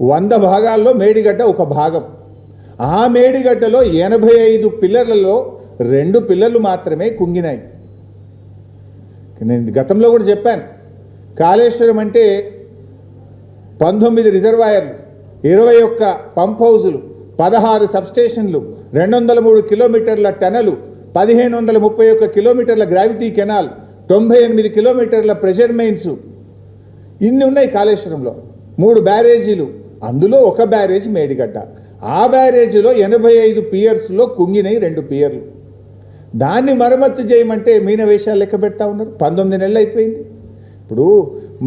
100 భాగాల్లో మేడిగడ్డ ఒక భాగం. ఆ మేడిగడ్డలో 85 పిల్లర్లలో 2 పిల్లర్లు మాత్రమే కుంగినాయి. నేను గతంలో కూడా చెప్పాను, కాళేశ్వరం అంటే 19 రిజర్వాయర్లు, 21 పంప్ హౌజులు, 16 సబ్స్టేషన్లు, 203 కిలోమీటర్ల టనలు, 1531 కిలోమీటర్ల గ్రావిటీ కెనాల్, 98 కిలోమీటర్ల ప్రెషర్ మెయిన్స్, ఇన్ని ఉన్నాయి కాళేశ్వరంలో. 3 బ్యారేజీలు, అందులో ఒక బ్యారేజ్ మేడిగడ్డ. ఆ బ్యారేజీలో 85 పియర్స్లో కుంగినాయి 2 పియర్లు. దాన్ని మరమ్మత్తు చేయమంటే మీన వేషాలు లెక్క పెడతా ఉన్నారు. 19 నెలలు అయిపోయింది. ఇప్పుడు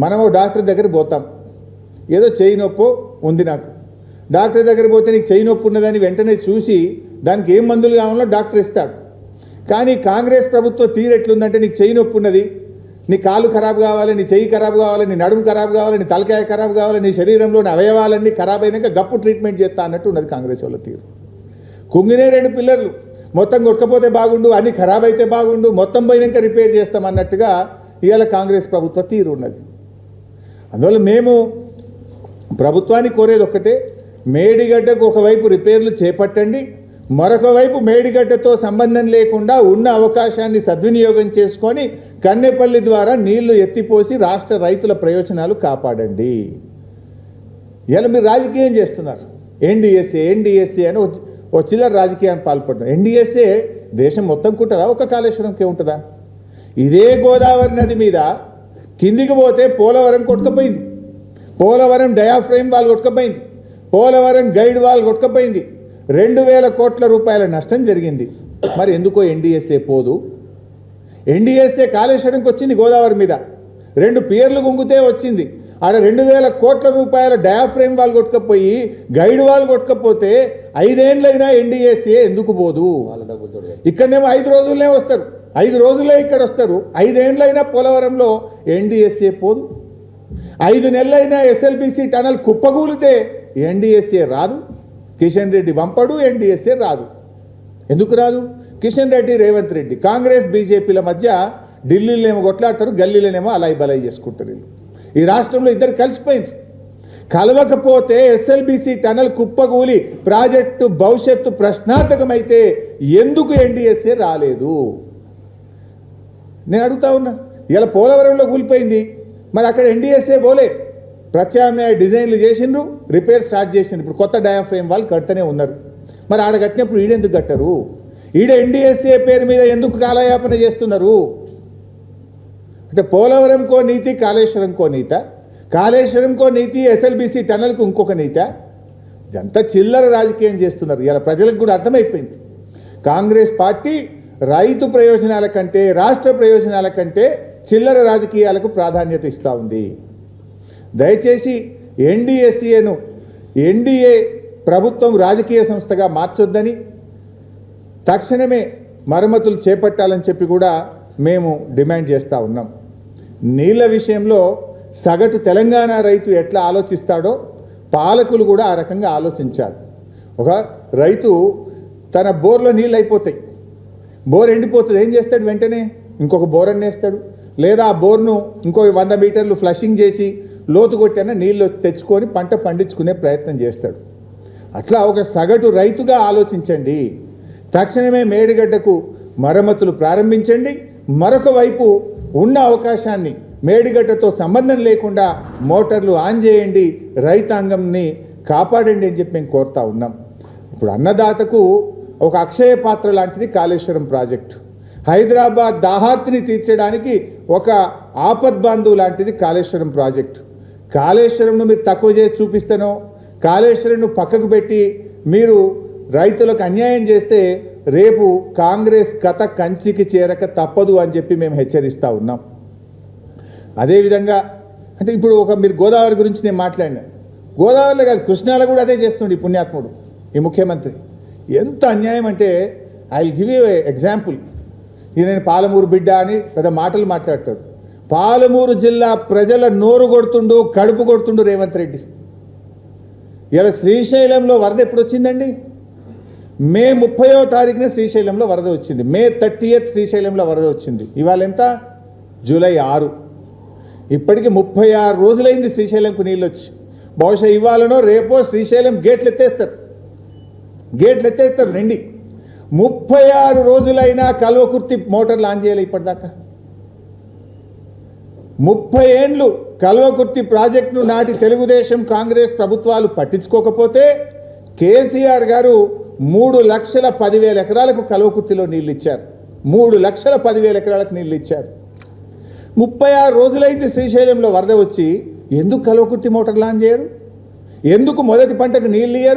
మనం డాక్టర్ దగ్గర పోతాం, ఏదో చెయ్యి నొప్పో ఉంది నాకు, డాక్టర్ దగ్గర పోతే నీకు చెయ్యి నొప్పి ఉన్నదని వెంటనే చూసి దానికి ఏం మందులు కావాలో డాక్టర్ ఇస్తాడు. కానీ కాంగ్రెస్ ప్రభుత్వం తీరెట్లుందంటే నీకు చెయ్యి నొప్పి ఉన్నది, నీ కాలు ఖరాబు కావాలి, నీ చెయ్యి ఖరాబు కావాలి, నీ నడుము ఖరాబు కావాలి, నీ తలకాయ ఖరాబు కావాలి, నీ శరీరంలోని అవయవాలన్నీ ఖరాబ్ అయినాక గప్పు ట్రీట్మెంట్ చేస్తా అన్నట్టు ఉన్నది కాంగ్రెస్ వాళ్ళ తీరు. కుంగినే 2 పిల్లర్లు, మొత్తం కొట్టకపోతే బాగుండు, అన్ని ఖరాబ్ అయితే బాగుండు, మొత్తం పోయినాక రిపేర్ చేస్తామన్నట్టుగా ఇవాళ కాంగ్రెస్ ప్రభుత్వ తీరు ఉన్నది. అందువల్ల మేము ప్రభుత్వాన్ని కోరేది ఒక్కటే, మేడిగడ్డకు ఒకవైపు రిపేర్లు చేపట్టండి, మరొక వైపు మేడిగడ్డతో సంబంధం లేకుండా ఉన్న అవకాశాన్ని సద్వినియోగం చేసుకొని కన్నెపల్లి ద్వారా నీళ్లు ఎత్తిపోసి రాష్ట్ర రైతుల ప్రయోజనాలు కాపాడండి. ఇలా మీరు రాజకీయం చేస్తున్నారు. ఎన్డీఎస్ఏ అని ఓ చిల్లర రాజకీయాన్ని పాల్పడుతున్నారు. ఎన్డీఎస్ఏ దేశం మొత్తం ఉంటుందా, ఒక కాళేశ్వరంకే ఉంటుందా? ఇదే గోదావరి నది మీద కిందికి పోతే పోలవరం కొట్టుకపోయింది, పోలవరం డయాఫ్రేమ్ వాల్ కొట్టుకపోయింది, పోలవరం గైడ్ వాల్ కొట్టుకపోయింది, 2000 కోట్ల రూపాయల నష్టం జరిగింది. మరి ఎందుకో ఎన్డీఎస్ఏ పోదు? ఎన్డీఎస్ఏ కాళేశ్వరంకి వచ్చింది గోదావరి మీద, 2 పియర్లు గుంగితే వచ్చింది. ఆడ 2000 కోట్ల రూపాయల డయాఫ్రేమ్ వాల్ కొట్టుకపోయి గైడ్ వాల్ కొట్టుకపోతే 5 ఏళ్ళైనా ఎన్డీఎస్ఏ ఎందుకు పోదు? ఇక్కడనేమో 5 రోజులనే వస్తారు, 5 రోజులే ఇక్కడ వస్తారు. 5 ఏళ్ళైనా పోలవరంలో ఎన్డీఎస్ఏ పోదు. 5 నెలలైనా ఎస్ఎల్బీసీ టనల్ కుప్పగూలితే ఎన్డీఎస్ఏ రాదు. కిషన్ రెడ్డి పంపడు, ఎన్డీఎస్ఏ రాదు. ఎందుకు రాదు? కిషన్ రెడ్డి, రేవంత్ రెడ్డి, కాంగ్రెస్ బీజేపీల మధ్య ఢిల్లీలోనేమో కొట్లాడతారు, గల్లీలోనేమో అలాయి బలాయి చేసుకుంటారు. వీళ్ళు ఈ రాష్ట్రంలో ఇద్దరు కలిసిపోయింది. కలవకపోతే ఎస్ఎల్బీసీ టనల్ కుప్పగూలి ప్రాజెక్టు భవిష్యత్తు ప్రశ్నార్థకమైతే ఎందుకు ఎన్డీఎస్ఏ రాలేదు? నేను అడుగుతా ఉన్నా. ఇలా పోలవరంలో కూలిపోయింది, మరి అక్కడ ఎన్డీఎస్ఏ పోలే. ప్రత్యామ్నాయ డిజైన్లు చేసిండ్రు, రిపేర్ స్టార్ట్ చేసిండ్రు. ఇప్పుడు కొత్త డయాఫ్రేమ్ వాళ్ళు కడుతూనే ఉన్నారు. మరి ఆడ కట్టినప్పుడు ఈడెందుకు కట్టరు? ఈడ ఎన్డీఎస్ఏ పేరు మీద ఎందుకు కాలయాపన చేస్తున్నారు? అంటే పోలవరంకో నీతి, కాళేశ్వరంకో నీత, కాళేశ్వరంకో నీతి, ఎస్ఎల్బీసీ టనల్కు ఇంకొక నీత. ఇదంతా చిల్లర రాజకీయం చేస్తున్నారు. ఇలా ప్రజలకు కూడా అర్థమైపోయింది. కాంగ్రెస్ పార్టీ రైతు ప్రయోజనాల కంటే, రాష్ట్ర ప్రయోజనాల కంటే చిల్లర రాజకీయాలకు ప్రాధాన్యత ఇస్తూ ఉంది. దయచేసి ఎన్డీఎస్ఏను ఎన్డీఏ ప్రభుత్వం రాజకీయ సంస్థగా మార్చొద్దని, తక్షణమే మరమ్మతులు చేపట్టాలని చెప్పి కూడా మేము డిమాండ్ చేస్తూ ఉన్నాం. నీళ్ల విషయంలో సగటు తెలంగాణ రైతు ఎట్లా ఆలోచిస్తాడో పాలకులు కూడా ఆ రకంగా ఆలోచించాలి. ఒక రైతు తన బోర్లో నీళ్ళు అయిపోతాయి, బోర్ ఎండిపోతుంది, ఏం చేస్తాడు? వెంటనే ఇంకొక బోర్ అన్నేస్తాడు, లేదా ఆ బోర్ను ఇంకో 100 మీటర్లు ఫ్లషింగ్ చేసి లోతు కొట్టిన నీళ్ళు తెచ్చుకొని పంట పండించుకునే ప్రయత్నం చేస్తాడు. అట్లా ఒక సగటు రైతుగా ఆలోచించండి. తక్షణమే మేడిగడ్డకు మరమ్మతులు ప్రారంభించండి. మరొక వైపు ఉన్న అవకాశాన్ని మేడిగడ్డతో సంబంధం లేకుండా మోటార్లు ఆన్ చేయండి, రైతాంగంని కాపాడండి అని చెప్పి మేము కోరుతా ఉన్నాం. ఇప్పుడు అన్నదాతకు ఒక అక్షయ పాత్ర లాంటిది కాళేశ్వరం ప్రాజెక్టు. హైదరాబాద్ దాహార్తిని తీర్చడానికి ఒక ఆపద్బాంధు లాంటిది కాళేశ్వరం ప్రాజెక్టు. కాళేశ్వరంను మీరు తక్కువ చేసి చూపిస్తేనో, కాళేశ్వరంను పక్కకు పెట్టి మీరు రైతులకు అన్యాయం చేస్తే రేపు కాంగ్రెస్ కథ కంచికి చేరక తప్పదు అని చెప్పి మేము హెచ్చరిస్తూ ఉన్నాం. అదేవిధంగా అంటే ఇప్పుడు మీరు గోదావరి గురించి నేను మాట్లాడినా, గోదావరిలో కాదు కృష్ణాలో కూడా అదే చేస్తుండే పుణ్యాత్ముడు ఈ ముఖ్యమంత్రి. ఎంత అన్యాయం అంటే, I will give you example. నేను పాలమూరు బిడ్డ అని పెద్ద మాటలు మాట్లాడతాడు. పాలమూరు జిల్లా ప్రజల నోరు కొడుతుండు, కడుపు కొడుతుండు రేవంత్ రెడ్డి. ఇలా శ్రీశైలంలో వరద ఎప్పుడు వచ్చిందండి? మే 30వ తారీఖున శ్రీశైలంలో వరద వచ్చింది. మే 30th శ్రీశైలంలో వరద వచ్చింది. ఇవాళ ఎంత? జూలై 6. ఇప్పటికి 36 రోజులైంది శ్రీశైలంకు నీళ్ళు వచ్చి. బహుశా ఇవాళనో రేపో శ్రీశైలం గేట్లు ఎత్తేస్తారు నిండి. 36 రోజులైనా కల్వకుర్తి మోటార్ లాంచ్ చేయాలి ఇప్పటిదాకా. 30 ఏండ్లు కల్వకుర్తి ప్రాజెక్టును నాటి తెలుగుదేశం కాంగ్రెస్ ప్రభుత్వాలు పట్టించుకోకపోతే కేసీఆర్ గారు 3,10,000 ఎకరాలకు కల్వకుర్తిలో నీళ్ళు ఇచ్చారు. 3,10,000 ఎకరాలకు నీళ్ళు ఇచ్చారు. 36 రోజులైంది శ్రీశైలంలో వరద వచ్చి, ఎందుకు కల్వకుర్తి మోటార్ లాంచ్ చేయరు? ఎందుకు మొదటి పంటకు నీళ్ళు ఇయ్యరు?